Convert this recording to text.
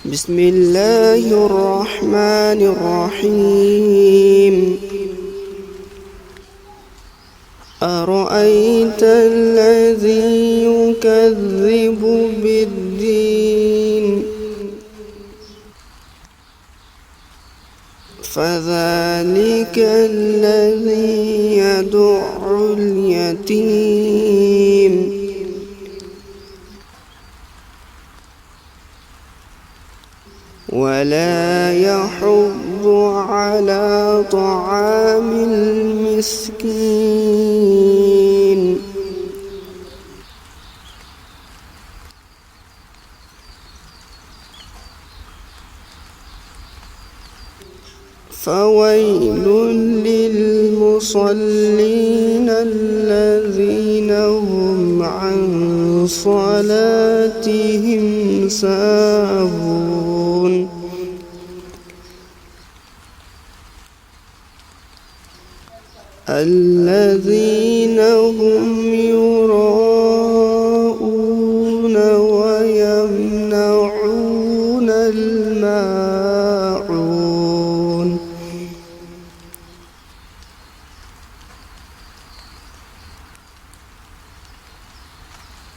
بسم الله الرحمن الرحيم أرأيت الذي يكذب بالدين فذلك الذي يدع اليتيم ولا يحض على طعام المسكين فويل للمصلين الذين هم عن صلاتهم ساهون الذين هم يراءون ويمنعون الماء